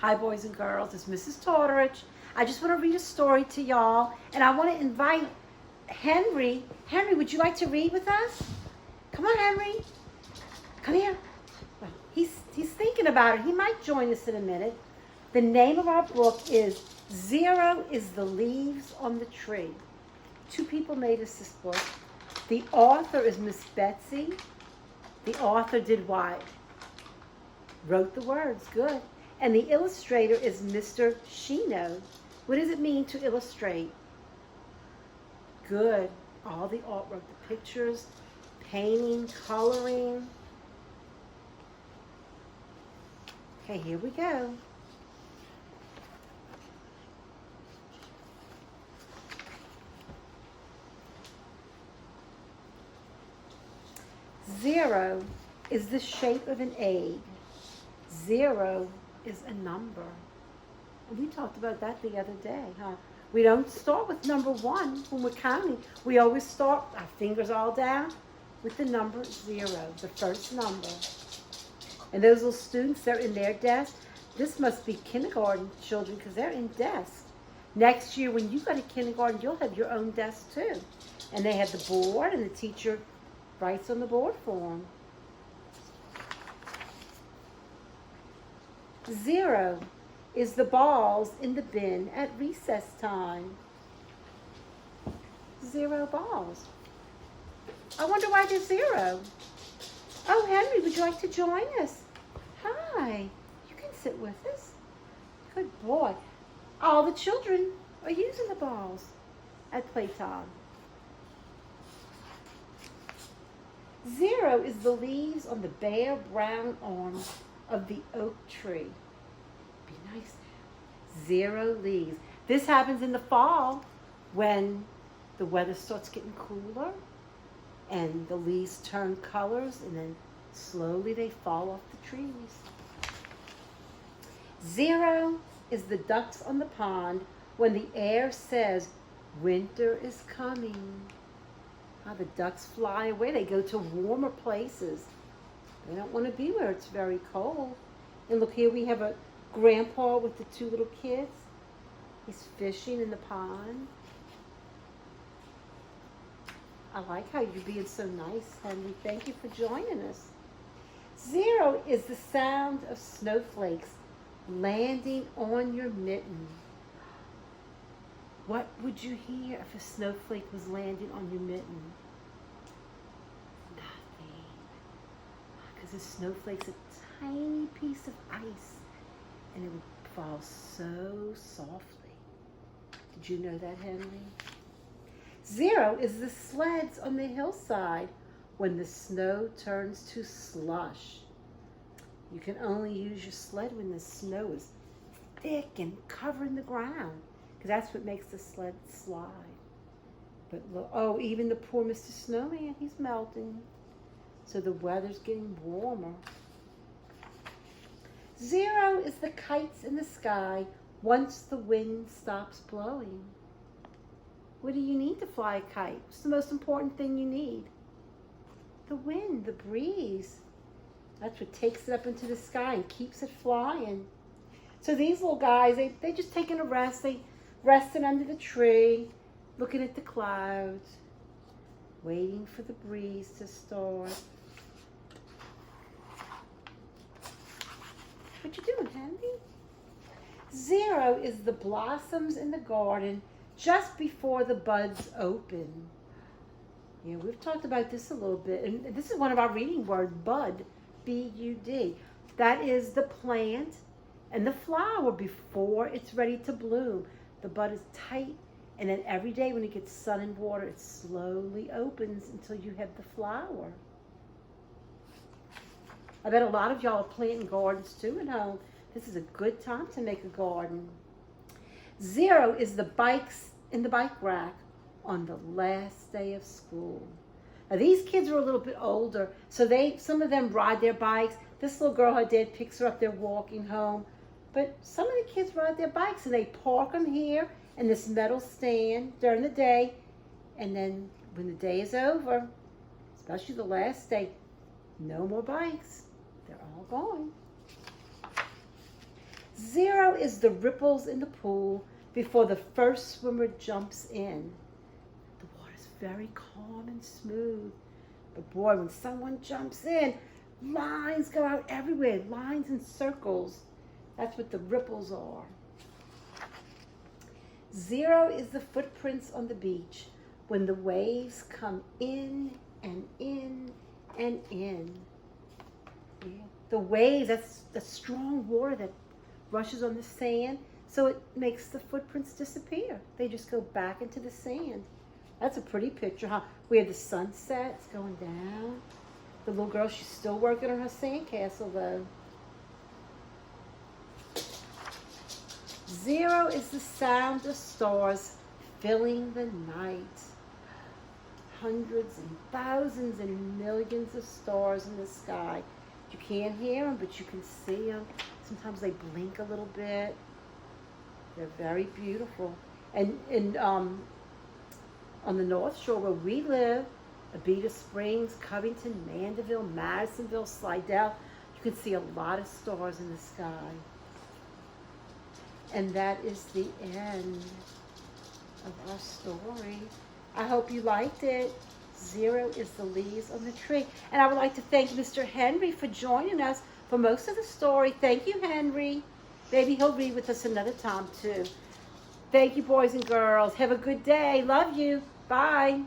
Hi, boys and girls. It's Mrs. Totterich. I just want to read a story to y'all, and I want to invite Henry. Henry, would you like to read with us? Come on, Henry. Come here. Well, he's thinking about it. He might join us in a minute. The name of our book is Zero is the Leaves on the Tree. Two people made us this book. The author is Miss Betsy. The author did what? Wrote the words. Good. And the illustrator is Mr. Shino. What does it mean to illustrate? Good. All the artwork, the pictures, painting, coloring. Okay, here we go. Zero is the shape of an egg. Zero is a number. And we talked about that the other day, huh? We don't start with number one when we're counting. We always start, our fingers all down, with the number zero, the first number. And those little students, they're in their desk. This must be kindergarten children because they're in desks. Next year, when you go to kindergarten, you'll have your own desk too. And they have the board, and the teacher writes on the board for them. Zero is the balls in the bin at recess time. 0 balls. I wonder why there's 0. Oh, Henry, would you like to join us? Hi, you can sit with us. Good boy. All the children are using the balls at playtime. 0 is the leaves on the bare brown arms of the oak tree. Be nice. 0 leaves. This happens in the fall when the weather starts getting cooler and the leaves turn colors and then slowly they fall off the trees. 0 is the ducks on the pond when the air says winter is coming. How the ducks fly away. They go to warmer places. They don't want to be where it's very cold. And look, here we have a grandpa with the 2 little kids. He's fishing in the pond. I like how you're being so nice, Henry. Thank you for joining us. 0 is the sound of snowflakes landing on your mitten. What would you hear if a snowflake was landing on your mitten? Nothing. Because a snowflake's a tiny piece of ice and it would fall so softly. Did you know that, Henry? 0 is the sleds on the hillside when the snow turns to slush. You can only use your sled when the snow is thick and covering the ground. That's what makes the sled slide. But look, oh, even the poor Mr. Snowman, he's melting. So the weather's getting warmer. 0 is the kites in the sky once the wind stops blowing. What do you need to fly a kite? What's the most important thing you need? The wind, the breeze. That's what takes it up into the sky and keeps it flying. So these little guys, they just taking a rest. They resting under the tree, looking at the clouds, waiting for the breeze to start. What you doing, Henry? 0 is the blossoms in the garden just before the buds open. Yeah, we've talked about this a little bit, and this is one of our reading words, bud, B-U-D. That is the plant and the flower before it's ready to bloom. The bud is tight, and then every day when it gets sun and water, it slowly opens until you have the flower. I bet a lot of y'all are planting gardens too at home. This is a good time to make a garden. 0 is the bikes in the bike rack on the last day of school. Now these kids are a little bit older, so some of them ride their bikes. This little girl, her dad picks her up, they're walking home. But some of the kids ride their bikes and they park them here in this metal stand during the day. And then when the day is over, especially the last day, no more bikes. They're all gone. 0 is the ripples in the pool before the first swimmer jumps in. The water's very calm and smooth. But boy, when someone jumps in, lines go out everywhere, lines and circles. That's what the ripples are. 0 is the footprints on the beach when the waves come in and in and in. Yeah. The waves, that's the strong water that rushes on the sand, so it makes the footprints disappear. They just go back into the sand. That's a pretty picture, huh? We have the sunsets going down. The little girl, she's still working on her sandcastle, though. 0 is the sound of stars filling the night. Hundreds and thousands and millions of stars in the sky. You can't hear them, but you can see them. Sometimes they blink a little bit. They're very beautiful. And on the North Shore where we live, Abita Springs, Covington, Mandeville, Madisonville, Slidell, you can see a lot of stars in the sky. And that is the end of our story. I hope you liked it. 0 is the leaves on the tree. And I would like to thank Mr. Henry for joining us for most of the story. Thank you, Henry. Maybe he'll read with us another time, too. Thank you, boys and girls. Have a good day. Love you. Bye.